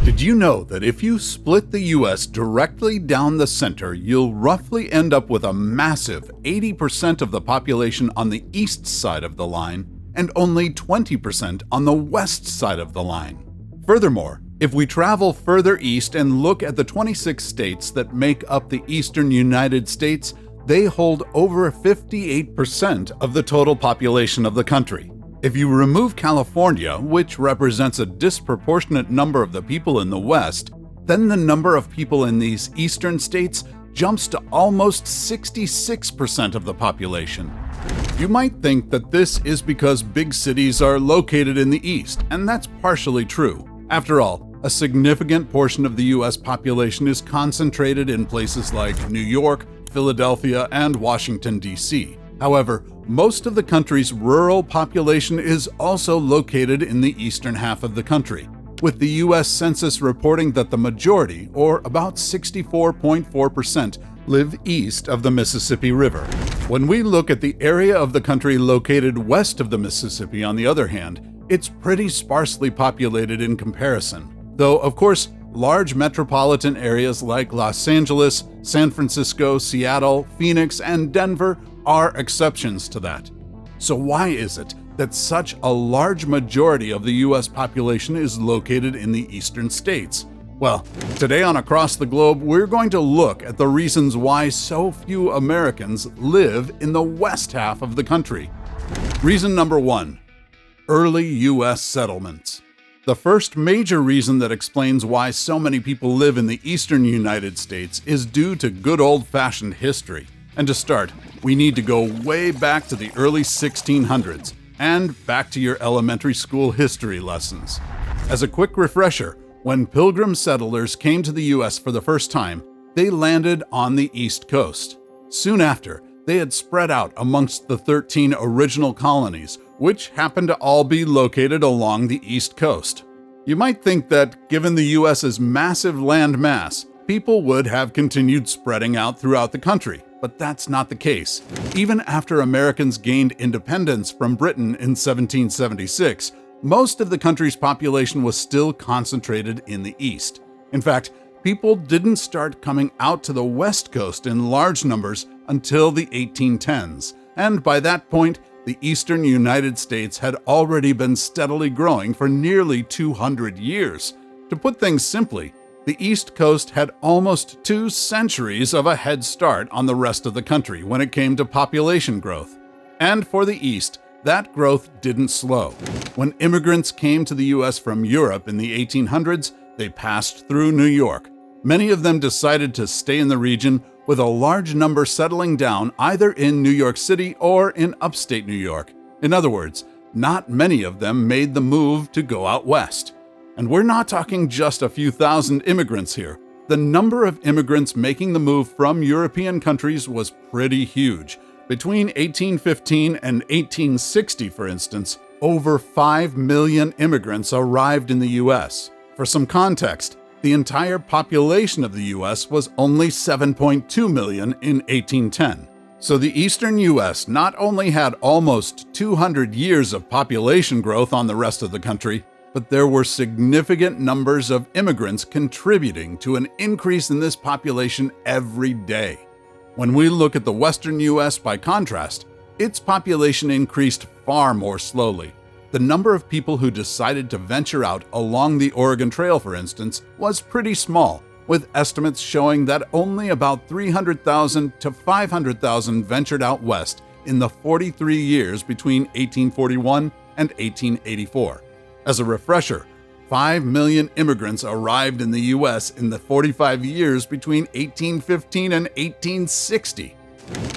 Did you know that if you split the US directly down the center, you'll roughly end up with a massive 80% of the population on the east side of the line and only 20% on the west side of the line? Furthermore, if we travel further east and look at the 26 states that make up the eastern United States, they hold over 58% of the total population of the country. If you remove California, which represents a disproportionate number of the people in the West, then the number of people in these eastern states jumps to almost 66% of the population. You might think that this is because big cities are located in the east, and that's partially true. After all, a significant portion of the US population is concentrated in places like New York, Philadelphia, and Washington, D.C. However, most of the country's rural population is also located in the eastern half of the country, with the U.S. Census reporting that the majority, or about 64.4%, live east of the Mississippi River. When we look at the area of the country located west of the Mississippi, on the other hand, it's pretty sparsely populated in comparison. Though, of course, large metropolitan areas like Los Angeles, San Francisco, Seattle, Phoenix, and Denver are exceptions to that. So why is it that such a large majority of the US population is located in the eastern states? Well, today on Across the Globe, we're going to look at the reasons why so few Americans live in the west half of the country. Reason number 1: early US settlements. The first major reason that explains why so many people live in the eastern United States is due to good old-fashioned history. And to start, we need to go way back to the early 1600s and back to your elementary school history lessons. As a quick refresher, when Pilgrim settlers came to the US for the first time, they landed on the East Coast. Soon after, they had spread out amongst the 13 original colonies, which happened to all be located along the East Coast. You might think that, given the US's massive land mass, people would have continued spreading out throughout the country, but that's not the case. Even after Americans gained independence from Britain in 1776, most of the country's population was still concentrated in the East. In fact, people didn't start coming out to the West Coast in large numbers until the 1810s, and by that point, the eastern United States had already been steadily growing for nearly 200 years. To put things simply, the East Coast had almost 2 centuries of a head start on the rest of the country when it came to population growth. And for the East, that growth didn't slow. When immigrants came to the US from Europe in the 1800s, they passed through New York. Many of them decided to stay in the region, with a large number settling down either in New York City or in upstate New York. In other words, not many of them made the move to go out west. And we're not talking just a few thousand immigrants here. The number of immigrants making the move from European countries was pretty huge. Between 1815 and 1860, for instance, over 5 million immigrants arrived in the US. For some context, the entire population of the US was only 7.2 million in 1810. So the eastern US not only had almost 200 years of population growth on the rest of the country, but there were significant numbers of immigrants contributing to an increase in this population every day. When we look at the western US, by contrast, its population increased far more slowly. The number of people who decided to venture out along the Oregon Trail, for instance, was pretty small, with estimates showing that only about 300,000 to 500,000 ventured out west in the 43 years between 1841 and 1884. As a refresher, 5 million immigrants arrived in the U.S. in the 45 years between 1815 and 1860.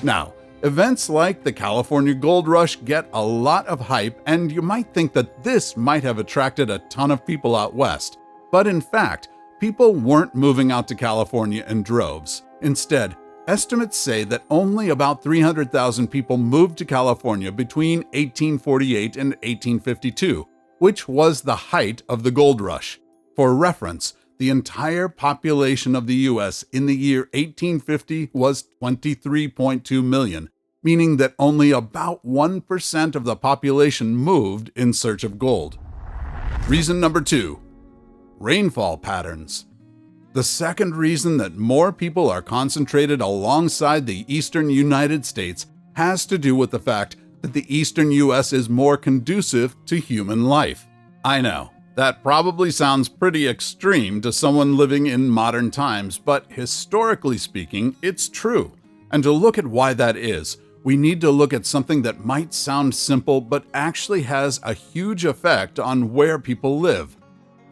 Now, events like the California Gold Rush get a lot of hype, and you might think that this might have attracted a ton of people out west. But in fact, people weren't moving out to California in droves. Instead, estimates say that only about 300,000 people moved to California between 1848 and 1852, which was the height of the gold rush. For reference, the entire population of the U.S. in the year 1850 was 23.2 million, meaning that only about 1% of the population moved in search of gold. Reason number 2: Rainfall patterns. The second reason that more people are concentrated alongside the eastern United States has to do with the fact that the eastern US is more conducive to human life. I know, that probably sounds pretty extreme to someone living in modern times, but historically speaking, it's true. And to look at why that is, we need to look at something that might sound simple but actually has a huge effect on where people live: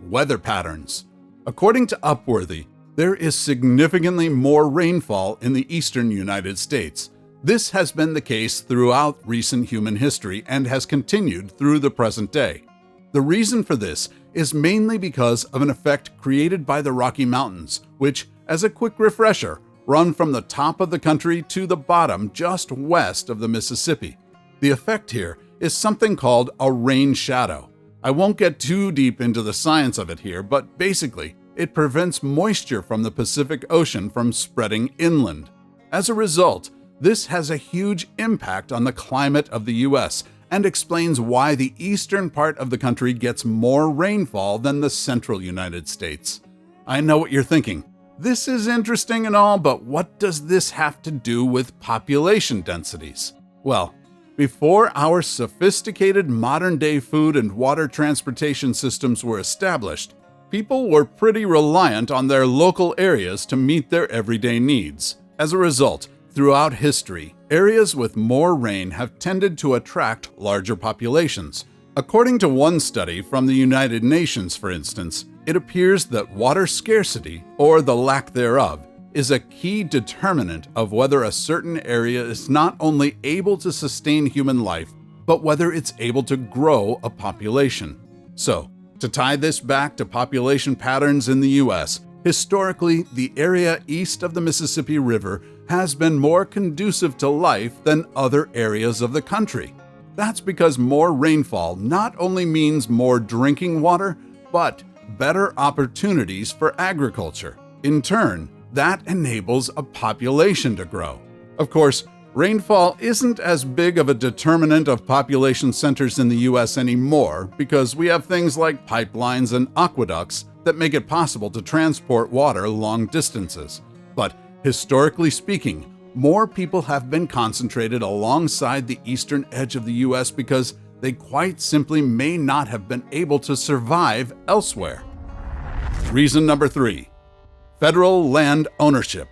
weather patterns. According to Upworthy, there is significantly more rainfall in the eastern United States. This has been the case throughout recent human history and has continued through the present day. The reason for this is mainly because of an effect created by the Rocky Mountains, which, as a quick refresher, run from the top of the country to the bottom just west of the Mississippi. The effect here is something called a rain shadow. I won't get too deep into the science of it here, but basically, it prevents moisture from the Pacific Ocean from spreading inland. As a result, this has a huge impact on the climate of the US and explains why the eastern part of the country gets more rainfall than the central United States. I know what you're thinking. This is interesting and all, but what does this have to do with population densities? Well, before our sophisticated modern-day food and water transportation systems were established, people were pretty reliant on their local areas to meet their everyday needs. As a result, throughout history, areas with more rain have tended to attract larger populations. According to one study from the United Nations, for instance, it appears that water scarcity, or the lack thereof, is a key determinant of whether a certain area is not only able to sustain human life, but whether it's able to grow a population. So, to tie this back to population patterns in the US, historically, the area east of the Mississippi River has been more conducive to life than other areas of the country. That's because more rainfall not only means more drinking water, but better opportunities for agriculture. In turn, that enables a population to grow. Of course, rainfall isn't as big of a determinant of population centers in the US anymore because we have things like pipelines and aqueducts that make it possible to transport water long distances. But historically speaking, more people have been concentrated alongside the eastern edge of the US because they quite simply may not have been able to survive elsewhere. Reason number 3: federal land ownership.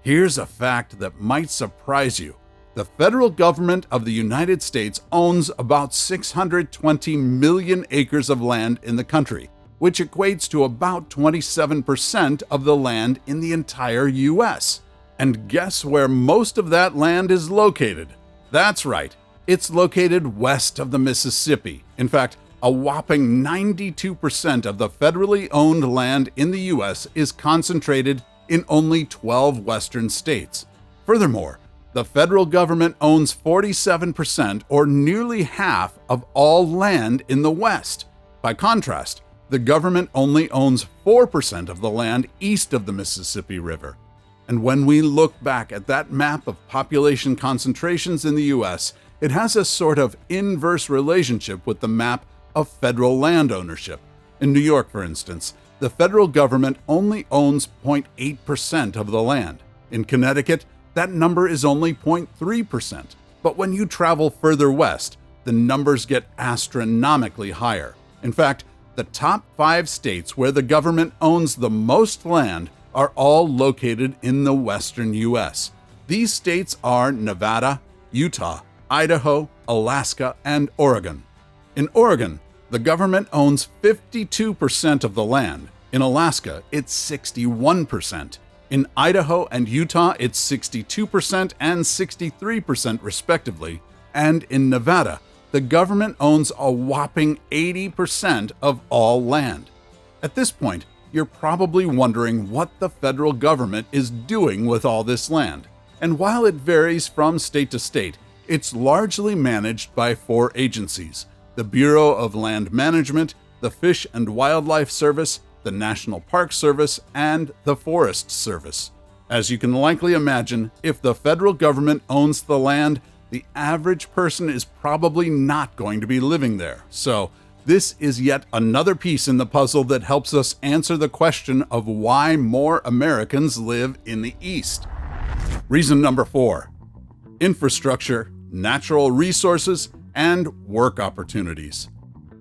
Here's a fact that might surprise you. The federal government of the United States owns about 620 million acres of land in the country, which equates to about 27% of the land in the entire US. And guess where most of that land is located? That's right, it's located west of the Mississippi. In fact, a whopping 92% of the federally owned land in the US is concentrated in only 12 western states. Furthermore, the federal government owns 47%, or nearly half, of all land in the West. By contrast, the government only owns 4% of the land east of the Mississippi River. And when we look back at that map of population concentrations in the US, it has a sort of inverse relationship with the map of federal land ownership. In New York, for instance, the federal government only owns 0.8% of the land. In Connecticut, that number is only 0.3%. But when you travel further west, the numbers get astronomically higher. In fact, the top 5 states where the government owns the most land are all located in the western US. These states are Nevada, Utah, Idaho, Alaska, and Oregon. In Oregon, the government owns 52% of the land. In Alaska, it's 61%. In Idaho and Utah, it's 62% and 63% respectively. And in Nevada, the government owns a whopping 80% of all land. At this point, you're probably wondering what the federal government is doing with all this land. And while it varies from state to state, it's largely managed by 4 agencies: the Bureau of Land Management, the Fish and Wildlife Service, the National Park Service, and the Forest Service. As you can likely imagine, if the federal government owns the land, the average person is probably not going to be living there. So, This is yet another piece in the puzzle that helps us answer the question of why more Americans live in the East. Reason number 4: infrastructure, natural resources, and work opportunities.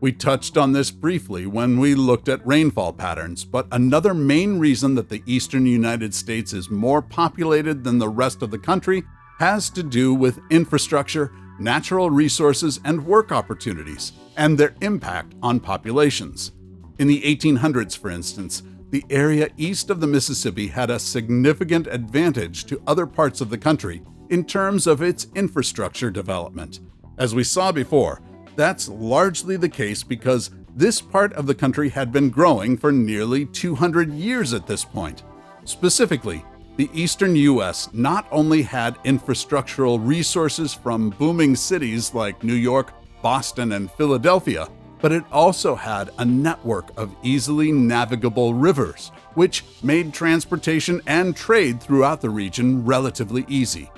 We touched on this briefly when we looked at rainfall patterns, but another main reason that the eastern United States is more populated than the rest of the country has to do with infrastructure, natural resources, and work opportunities, and their impact on populations. In the 1800s, for instance, the area east of the Mississippi had a significant advantage to other parts of the country in terms of its infrastructure development. As we saw before, that's largely the case because this part of the country had been growing for nearly 200 years at this point. Specifically, the eastern U.S. not only had infrastructural resources from booming cities like New York, Boston, and Philadelphia, but it also had a network of easily navigable rivers, which made transportation and trade throughout the region relatively easy.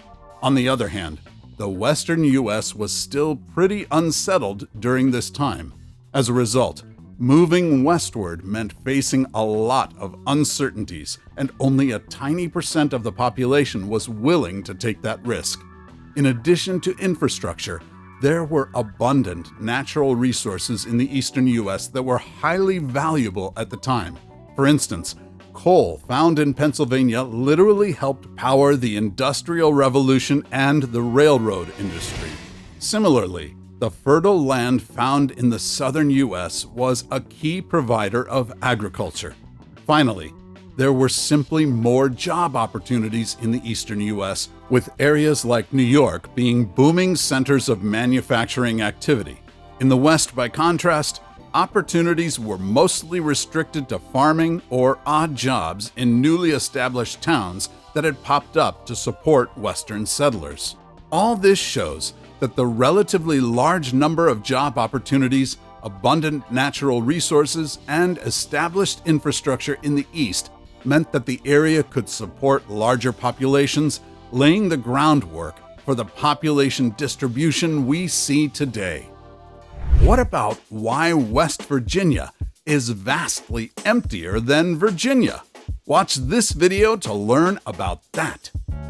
On the other hand, the western U.S. was still pretty unsettled during this time. As a result, moving westward meant facing a lot of uncertainties, and only a tiny percent of the population was willing to take that risk. In addition to infrastructure, there were abundant natural resources in the eastern U.S. that were highly valuable at the time. For instance, coal found in Pennsylvania literally helped power the Industrial Revolution and the railroad industry. Similarly, the fertile land found in the southern U.S. was a key provider of agriculture. Finally, there were simply more job opportunities in the eastern U.S., with areas like New York being booming centers of manufacturing activity. In the West, by contrast, opportunities were mostly restricted to farming or odd jobs in newly established towns that had popped up to support Western settlers. All this shows that the relatively large number of job opportunities, abundant natural resources, and established infrastructure in the East meant that the area could support larger populations, laying the groundwork for the population distribution we see today. What about why West Virginia is vastly emptier than Virginia? Watch this video to learn about that.